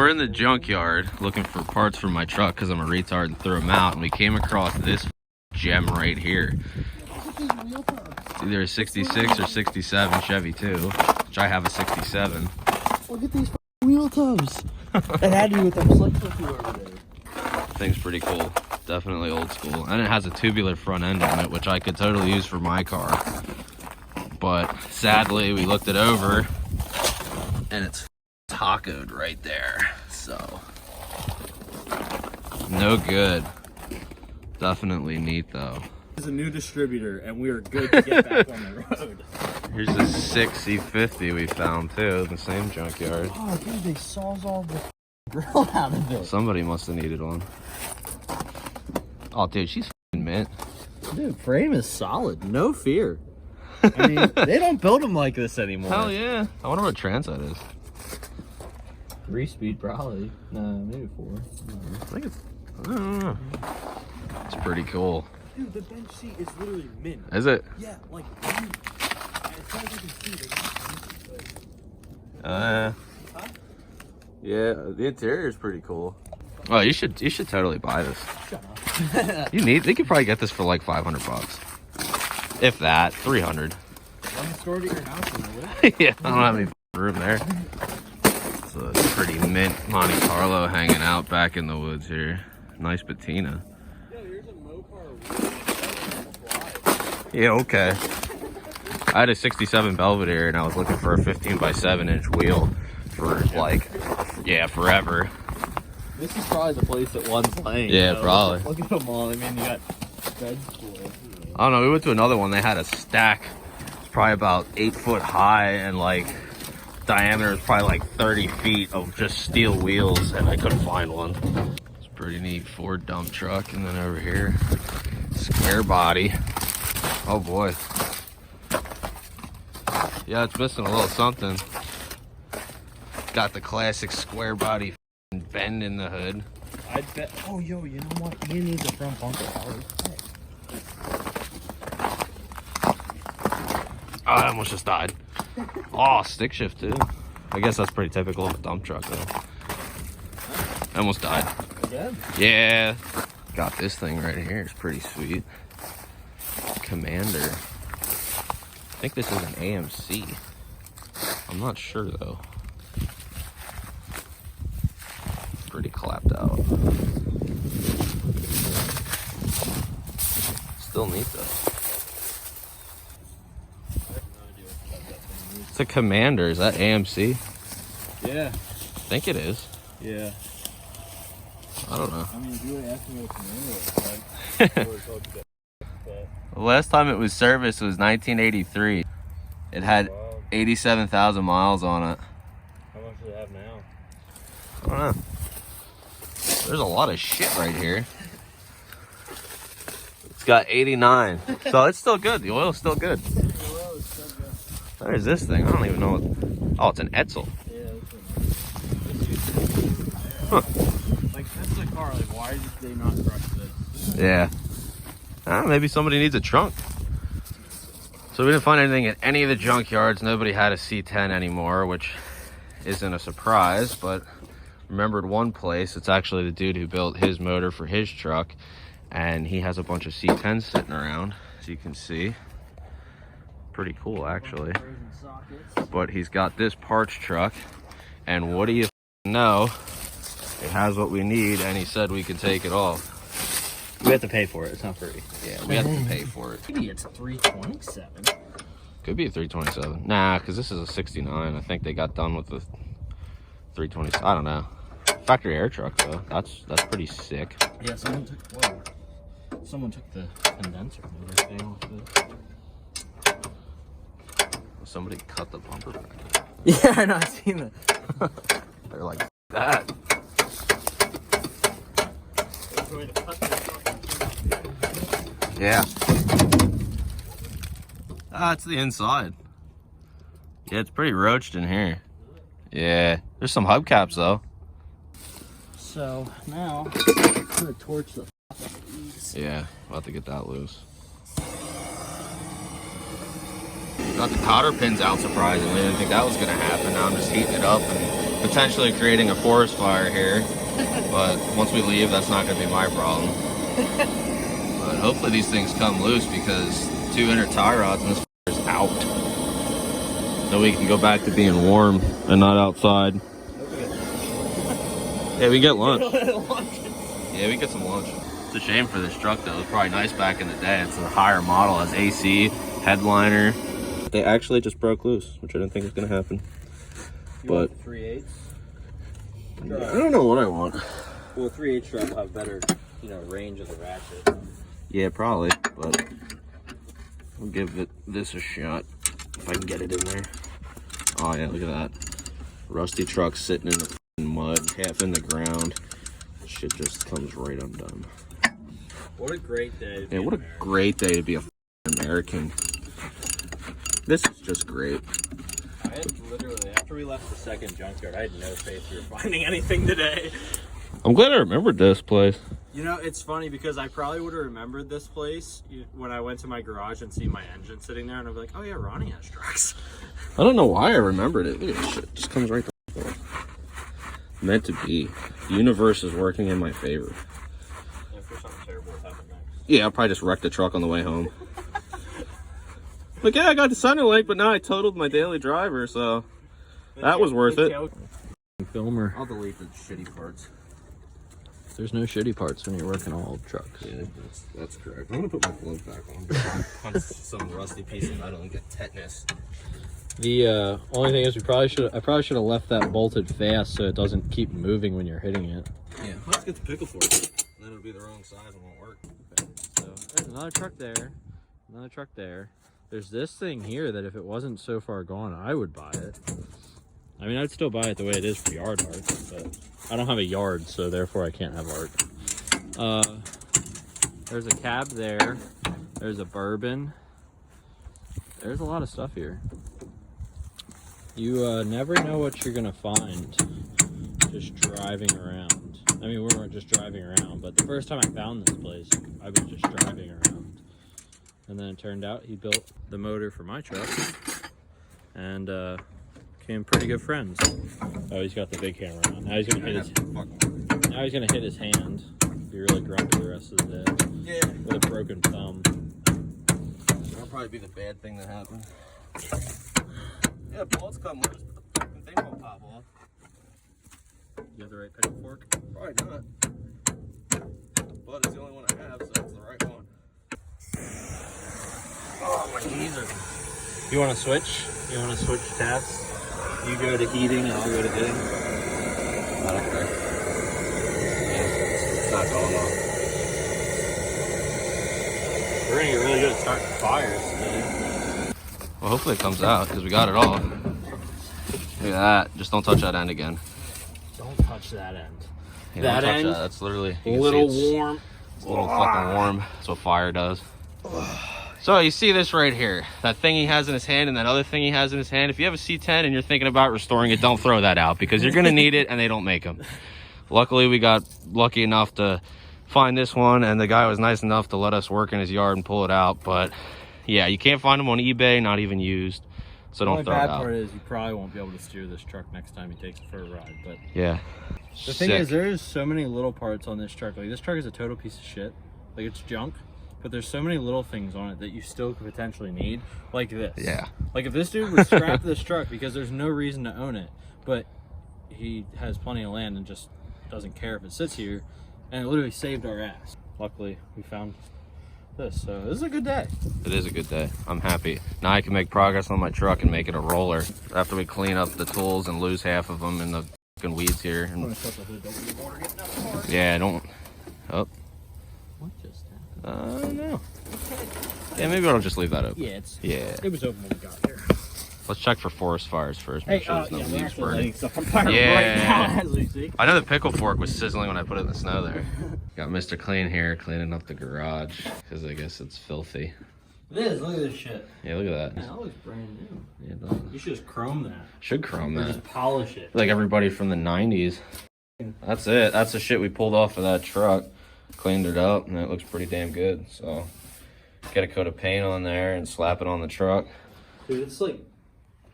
we're in the junkyard looking for parts for my truck because I'm a retard and threw them out, and we came across this gem right here. It's either a 66 or 67 Chevy too, which I have a 67. Look at these wheel tubs. It had to be with them slick flippy over there. Thing's pretty cool. Definitely old school. And it has a tubular front end on it, which I could totally use for my car. But sadly, we looked it over and it's tacoed right there. So, no good. Definitely neat though. It's a new distributor and we are good to get back on the road. Here's a 6 C50 we found too, the same junkyard. Oh dude, they sawzalled the grill out of it. Somebody must have needed one. Oh dude, she's f***ing mint. Dude, frame is solid, no fear. I mean, they don't build them like this anymore. Hell yeah. I wonder what transit is. 3-speed probably. No, maybe 4. I think it's, I don't know. It's pretty cool. Dude, the bench seat is literally mint. Is it? Yeah, like, dude, as far as you can see, they got yeah, the interior is pretty cool. Oh, you should totally buy this. Shut up. They could probably get this for like 500 bucks. If that, 300. I'm store to your house in the wood. Yeah, I don't have any room there. So it's pretty mint Monte Carlo hanging out back in the woods here. Nice patina. Yeah, here's a Mopar. Yeah, okay. I had a 67 Belvedere and I was looking for a 15x7-inch wheel for like, yeah, forever. This is probably the place that one's laying. Yeah, probably. Look at them all. I mean, you got beds for it. I don't know, we went to another one, they had a stack. It's probably about 8 foot high and like diameter is probably like 30 feet of just steel wheels, and I couldn't find one. It's a pretty neat Ford dump truck. And then over here, square body. Oh boy. Yeah, it's missing a little something. Got the classic square body bend in the hood. I bet. Oh, yo, you know what? He needs a front bumper. Oh, I almost just died. Oh, stick shift too. I guess that's pretty typical of a dump truck though. I almost died. Again? Yeah. Got this thing right here. It's pretty sweet. Commander. I think this is an AMC. I'm not sure though. Pretty clapped out. Still neat though. It's a Commander. Is that AMC? Yeah. I think it is. Yeah. I don't know. I mean, if you would ask me what Commander was like, The last time it was serviced was 1983. It had 87,000 miles on it. How much does it have now? I don't know. There's a lot of shit right here. It's got 89. So it's still good. The oil's still good. There's this thing. I don't even know what... Oh, it's an Etzel. Yeah, Huh. like, this is a car. Like, why did they not crush this? Yeah. Maybe somebody needs a trunk. So we didn't find anything at any of the junkyards. Nobody had a C10 anymore, which isn't a surprise, but remembered one place. It's actually the dude who built his motor for his truck, and he has a bunch of C10s sitting around, as you can see. Pretty cool, actually. But he's got this parts truck, and what do you know? It has what we need, and he said we can take it off. We have to pay for it. It's not free. Yeah, we have to pay for it. Maybe it's 327. Could be a 327. Nah, because this is a 69. I think they got done with the 320. I don't know. Factory air truck though. That's pretty sick. Yeah, someone took the condenser and everything off it. Somebody cut the bumper back. Yeah, I know. I've seen that. They're like that. Yeah. It's the inside. Yeah, it's pretty roached in here. Yeah, there's some hubcaps though. So now I'm gonna torch the Yeah, we'll have to get that loose. Got the cotter pins out surprisingly. I didn't think that was gonna happen. Now I'm just heating it up and potentially creating a forest fire here. But once we leave, that's not going to be my problem. But hopefully these things come loose because 2 inner tie rods and this is out. So we can go back to being warm and not outside. Yeah, we get lunch. Yeah, we get some lunch. It's a shame for this truck though. It was probably nice back in the day. It's a higher model, has AC, headliner. They actually just broke loose, which I didn't think was gonna happen. But 3/8. I don't know what I want. Well, 3/8 truck will have better, range of the ratchet. Yeah, probably, but we'll give this a shot if I can get it in there. Oh yeah, look at that. Rusty truck sitting in the mud, half in the ground. Shit just comes right undone. What a great day to be what American. A great day to be a American. This is just great. I had literally, after we left the second junkyard, I had no faith we were finding anything today. I'm glad I remembered this place. It's funny because I probably would have remembered this place when I went to my garage and see my engine sitting there, and I'd be like, oh yeah, Ronnie has trucks. I don't know why I remembered it. Look at this shit. It just comes right the floor. Meant to be. The universe is working in my favor. Yeah, for something terrible will happen next. Yeah, I'll probably just wreck the truck on the way home. Like, yeah, I got the Centerlink, but now I totaled my daily driver, so that was worth it. Filmer. I'll delete the shitty parts. There's no shitty parts when you're working on old trucks. Yeah, that's correct. I'm gonna put my glove back on. Punch some rusty piece of metal and get tetanus. The only thing is, I probably should have left that bolted fast so it doesn't keep moving when you're hitting it. Yeah, let's get the pickle fork. Then it'll be the wrong size and won't work. Okay, so there's another truck there, another truck there. There's this thing here that if it wasn't so far gone, I would buy it. I mean, I'd still buy it the way it is for yard art, but I don't have a yard, so therefore I can't have art. There's a cab there. There's a bourbon. There's a lot of stuff here. You never know what you're gonna find just driving around. I mean, we weren't just driving around, but the first time I found this place, I was just driving around. And then it turned out he built the motor for my truck and became pretty good friends. Oh, he's got the big hammer on. Now he's gonna hit his hand. Be really grumpy the rest of the day. Yeah. With a broken thumb. That'll probably be the bad thing that happened. Yeah, bullets come loose, but the fucking thing won't pop off. You have the right pickle fork? Probably not. But it's the only one I have, so it's the right one. Oh, my knees are... You want to switch? You want to switch tabs? You go to heating and I'll go to hitting. I don't care. It's not going on. We're going to get really good at starting fires today. Well, hopefully it comes out because we got it all. Look at that. Just don't touch that end again. Don't touch that end. Yeah, That don't touch end? that. That's literally A little warm. It's a little fucking warm. That's what fire does. So you see this right here, that thing he has in his hand and that other thing he has in his hand. If you have a C10 and you're thinking about restoring it, don't throw that out because you're gonna need it and they don't make them. Luckily, we got lucky enough to find this one and the guy was nice enough to let us work in his yard and pull it out. But yeah, you can't find them on eBay, not even used. So don't throw it out. The bad part is you probably won't be able to steer this truck next time he takes it for a ride. But yeah. the thing is, there's so many little parts on this truck. Like, this truck is a total piece of shit. Like, it's junk. But there's so many little things on it that you still could potentially need, like this. Yeah. Like, if this dude would scrap this truck because there's no reason to own it, but he has plenty of land and just doesn't care if it sits here, and it literally saved our ass. Luckily, we found this, so this is a good day. It is a good day. I'm happy. Now I can make progress on my truck and make it a roller after we clean up the tools and lose half of them in the fucking weeds here. And yeah, don't. Oh. What just happened? No. Yeah, maybe I'll just leave that open. Yeah, Yeah. it was open when we got here. Let's check for forest fires first. Make sure there's no leaves burning. Stuff on fire Yeah. right now as we speak. I know the pickle fork was sizzling when I put it in the snow there. Got Mr. Clean here cleaning up the garage because I guess it's filthy. It is. Look at this shit. Yeah, look at that. Man, that looks brand new. Yeah, it does. You should just chrome that. Should chrome Or that. just polish it. Like everybody from the 90s. That's it. That's the shit we pulled off of that truck. Cleaned it up and it looks pretty damn good. So get a coat of paint on there and slap it on the truck. Dude, it's like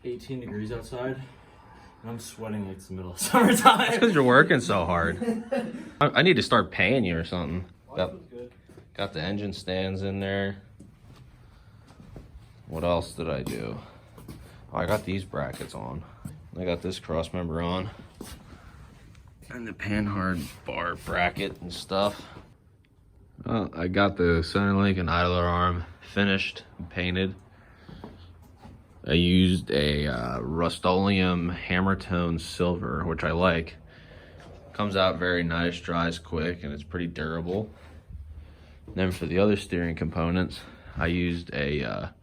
18 degrees outside. I'm sweating like it's the middle of summertime. Because you're working so hard. I need to start paying you or something. Got the engine stands in there. What else did I do? Oh, I got these brackets on. I got this cross member on. And the panhard bar bracket and stuff. I got the Centerlink and idler arm finished and painted. I used a Rust-Oleum hammer tone silver, which I like. Comes out very nice, dries quick, and it's pretty durable. And then for the other steering components, I used a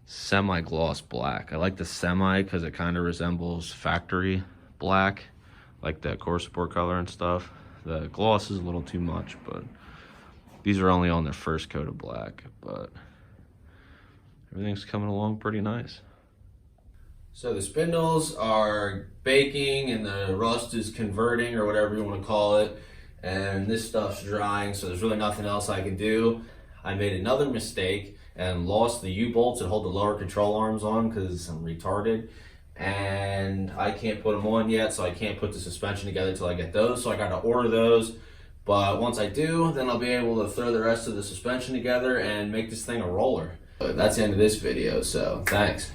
semi-gloss black. I like the semi because it kind of resembles factory black, like the core support color and stuff. The gloss is a little too much, but these are only on their first coat of black, but everything's coming along pretty nice. So the spindles are baking and the rust is converting, or whatever you want to call it, and this stuff's drying, so there's really nothing else I can do. I made another mistake and lost the U-bolts that hold the lower control arms on because I'm retarded, and I can't put them on yet, so I can't put the suspension together until I get those, so I got to order those. But once I do, then I'll be able to throw the rest of the suspension together and make this thing a roller. But that's the end of this video, so thanks.